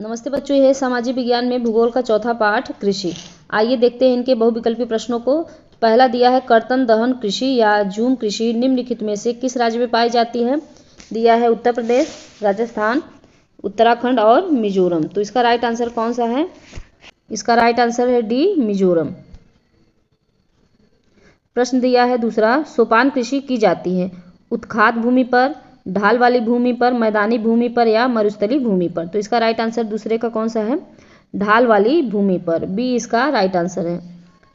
नमस्ते बच्चों, यह सामाजिक विज्ञान में भूगोल का चौथा पाठ कृषि। आइए देखते हैं इनके बहुविकल्पी प्रश्नों को। पहला दिया है कर्तन दहन कृषि या झूम कृषि निम्नलिखित में से किस राज्य में पाई जाती है। दिया है उत्तर प्रदेश, राजस्थान, उत्तराखंड और मिजोरम। तो इसका राइट आंसर कौन सा है? इसका राइट आंसर है डी, मिजोरम। प्रश्न दिया है दूसरा, सोपान कृषि की जाती है उत्खात भूमि पर, ढाल वाली भूमि पर, मैदानी भूमि पर या मरुस्थलीय भूमि पर। तो इसका राइट आंसर दूसरे का कौन सा है? ढाल वाली भूमि पर, बी इसका राइट आंसर है।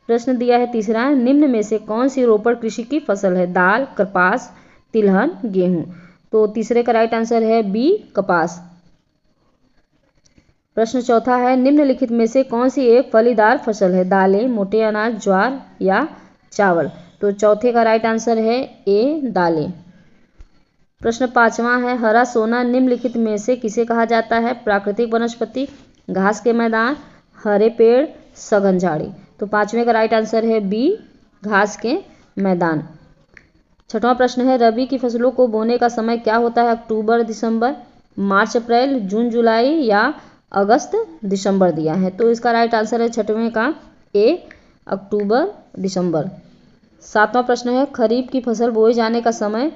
प्रश्न दिया है तीसरा, निम्न में से कौन सी रोपण कृषि की फसल है? दाल, कपास, तिलहन, गेहूं। तो तीसरे का राइट आंसर है बी, कपास। प्रश्न चौथा है, निम्नलिखित में से कौन सी एक फलीदार फसल है? दालें, मोटे अनाज, ज्वार या चावल। तो चौथे का राइट आंसर है ए, दालें। प्रश्न पांचवा है, हरा सोना निम्नलिखित में से किसे कहा जाता है? प्राकृतिक वनस्पति, घास के मैदान, हरे पेड़, सघन झाड़ी। तो पांचवें का राइट आंसर है बी, घास के मैदान। छठवां प्रश्न है, रबी की फसलों को बोने का समय क्या होता है? अक्टूबर दिसंबर, मार्च अप्रैल, जून जुलाई या अगस्त दिसंबर दिया है। तो इसका राइट आंसर है छठवें का ए, अक्टूबर दिसंबर। सातवां प्रश्न है, खरीफ की फसल बोए जाने का समय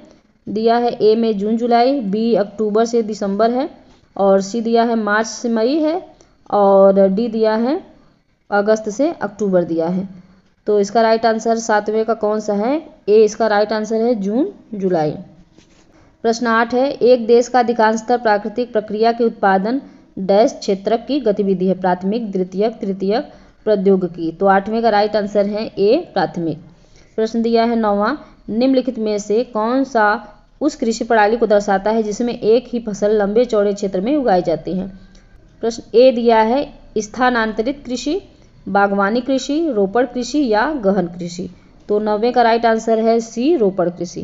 दिया है ए में जून जुलाई, बी अक्टूबर से दिसंबर है और सी दिया है मार्च से मई है और डी दिया है अगस्त से अक्टूबर दिया है। तो इसका राइट आंसर सातवें का कौन सा है? ए इसका राइट आंसर है जून जुलाई। प्रश्न 8 है, एक देश का अधिकांशतः प्राकृतिक प्रक्रिया के उत्पादन डैश क्षेत्रक की गतिविधि है? प्राथमिक, द्वितीयक, तृतीयक, प्रौद्योगिकी। तो आठवें का राइट आंसर है ए, प्राथमिक। प्रश्न दिया है नौवां, निम्नलिखित में से कौन सा उस कृषि प्रणाली को दर्शाता है जिसमें एक ही फसल लंबे चौड़े क्षेत्र में उगाई जाती है? प्रश्न ए दिया है स्थानांतरित कृषि, बागवानी कृषि, रोपण कृषि या गहन कृषि। तो 9वें का राइट आंसर है सी, रोपण कृषि।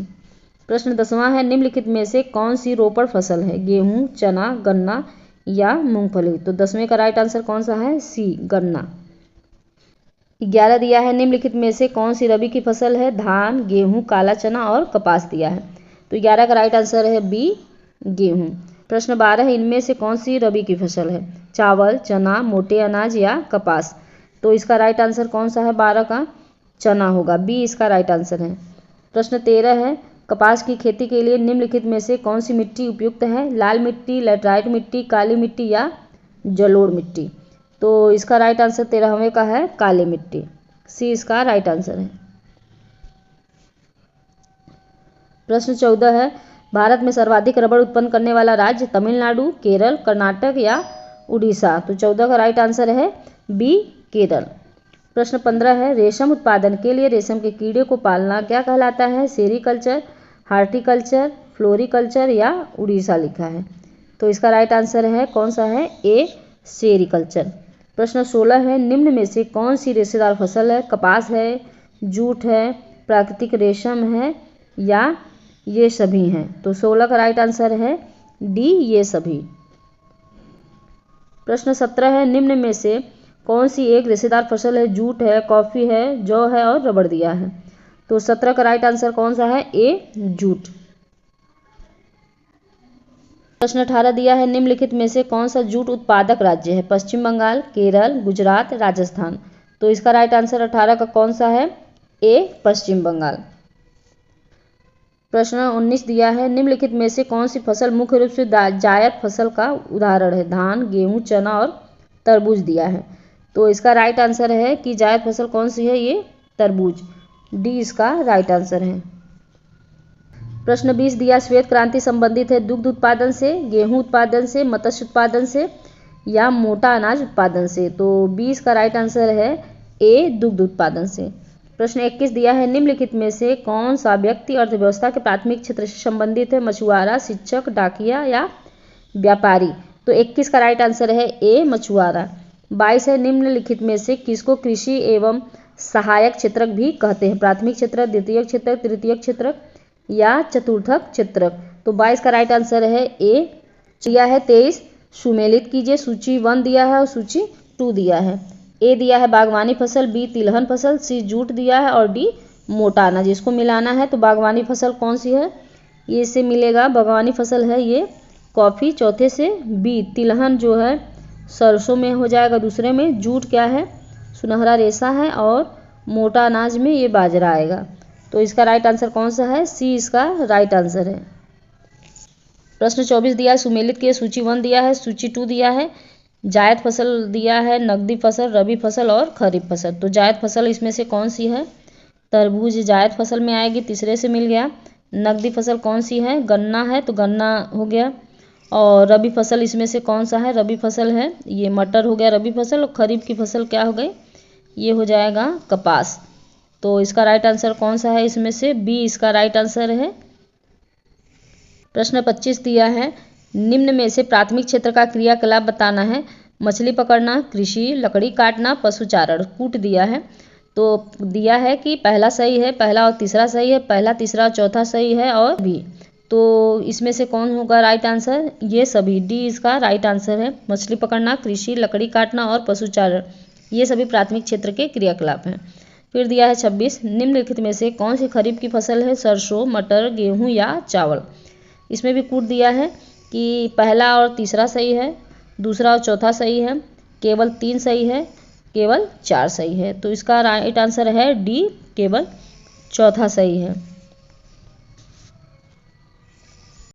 प्रश्न 10वां है, निम्नलिखित में से कौन सी रोपण फसल है? गेहूं, चना, गन्ना या मूंगफली। तो 10वें का राइट आंसर कौन सा है? सी, गन्ना। 11 दिया है, निम्नलिखित में से कौन सी रबी की फसल है? धान, गेहूं, काला चना और कपास दिया है। तो 11 का राइट आंसर है बी, गेहूं। प्रश्न 12 है, इनमें से कौन सी रबी की फसल है? चावल, चना, मोटे अनाज या कपास। तो इसका राइट आंसर कौन सा है? 12 का चना होगा, बी इसका राइट आंसर है। प्रश्न 13 है, कपास की खेती के लिए निम्नलिखित में से कौन सी मिट्टी उपयुक्त है? लाल मिट्टी, लैटराइट मिट्टी, काली मिट्टी या जलोढ़ मिट्टी। तो इसका राइट आंसर 13वें का है काली मिट्टी, सी इसका राइट आंसर है। प्रश्न 14 है, भारत में सर्वाधिक रबड़ उत्पन्न करने वाला राज्य? तमिलनाडु, केरल, कर्नाटक या उड़ीसा। तो 14 का राइट आंसर है बी, केरल। प्रश्न 15 है, रेशम उत्पादन के लिए रेशम के कीड़े को पालना क्या कहलाता है? सेरीकल्चर, हार्टिकल्चर, फ्लोरिकल्चर या उड़ीसा लिखा है। तो इसका राइट आंसर है कौन सा है? ए, सेरीकल्चर। प्रश्न 16 है, निम्न में से कौन सी रेशेदार फसल है? कपास है, जूट है, प्राकृतिक रेशम है या ये सभी हैं। तो 16 का राइट आंसर है डी, ये सभी। प्रश्न 17 है, निम्न में से कौन सी एक रेशेदार फसल है? जूट है, कॉफी है, जौ है और रबड़ दिया है। तो 17 का राइट आंसर कौन सा है? ए, जूट। प्रश्न 18 दिया है, निम्नलिखित में से कौन सा जूट उत्पादक राज्य है? पश्चिम बंगाल, केरल, गुजरात, राजस्थान। तो इसका राइट आंसर 18 का कौन सा है? ए, पश्चिम बंगाल। प्रश्न 19 दिया है, निम्नलिखित में से कौन सी फसल मुख्य रूप से जायद फसल का उदाहरण है? धान, गेहूं, चना और तरबूज दिया है। तो इसका राइट आंसर है कि जायद फसल कौन सी है? ये तरबूज, डी इसका राइट आंसर है। प्रश्न 20 दिया, श्वेत क्रांति संबंधित है दुग्ध उत्पादन से, गेहूं उत्पादन से, मत्स्य उत्पादन से या मोटा अनाज उत्पादन से। तो 20 का राइट आंसर है ए, दुग्ध उत्पादन से। प्रश्न 21 दिया है, निम्नलिखित में से कौन सा व्यक्ति अर्थव्यवस्था के प्राथमिक क्षेत्र से संबंधित है? मछुआरा, शिक्षक, डाकिया या व्यापारी। तो 21 का राइट आंसर है ए, मछुआरा। 22 है, निम्नलिखित में से किसको कृषि एवं सहायक क्षेत्रक भी कहते हैं? प्राथमिक क्षेत्रक, द्वितीयक क्षेत्रक, तृतीयक क्षेत्रक या चतुर्थक क्षेत्रक। तो 22 का राइट आंसर है ए। दिया है 23, सुमेलित कीजिए, सूची 1 दिया है और सूची 2 दिया है। ए दिया है बागवानी फसल, बी तिलहन फसल, सी जूट दिया है और डी मोटा अनाज। जिसको मिलाना है तो बागवानी फसल कौन सी है? ये इससे मिलेगा, बागवानी फसल है ये कॉफ़ी। चौथे से बी तिलहन जो है सरसों में हो जाएगा दूसरे में। जूट क्या है? सुनहरा रेशा है। और मोटा अनाज में ये बाजरा आएगा। तो इसका राइट आंसर कौन सा है? सी इसका राइट आंसर है। प्रश्न 24 दिया है, सुमेलित की सूची 1 दिया है, सूची 2 दिया है। जायद फसल दिया है, नकदी फसल, रबी फसल और खरीफ फसल। तो जायद फसल इसमें से कौन सी है? तरबूज जायद फसल में आएगी, तीसरे से मिल गया। नकदी फसल कौन सी है? गन्ना है, तो गन्ना हो गया। और रबी फसल इसमें से कौन सा है? रबी फसल है, ये मटर हो गया रबी फसल। और खरीफ की फसल क्या हो गई? ये हो जाएगा कपास। तो इसका राइट आंसर कौन सा है इसमें से? बी इसका राइट आंसर है। प्रश्न 25 दिया है, निम्न में से प्राथमिक क्षेत्र का क्रियाकलाप बताना है। मछली पकड़ना, कृषि, लकड़ी काटना, पशुचारण। कूट दिया है, तो दिया है कि पहला सही है, पहला और तीसरा सही है, पहला तीसरा और चौथा सही है और भी। तो इसमें से कौन होगा राइट आंसर? ये सभी, डी इसका राइट आंसर है। मछली पकड़ना, कृषि, लकड़ी काटना और पशुचारण, ये सभी प्राथमिक क्षेत्र के क्रियाकलाप हैं। फिर दिया है 26, निम्नलिखित में से कौन सी खरीफ की फसल है? सरसों, मटर, गेहूँ या चावल। इसमें भी कूट दिया है कि पहला और तीसरा सही है, दूसरा और चौथा सही है, केवल 3 सही है, केवल 4 सही है। तो इसका राइट आंसर है डी, केवल चौथा सही है।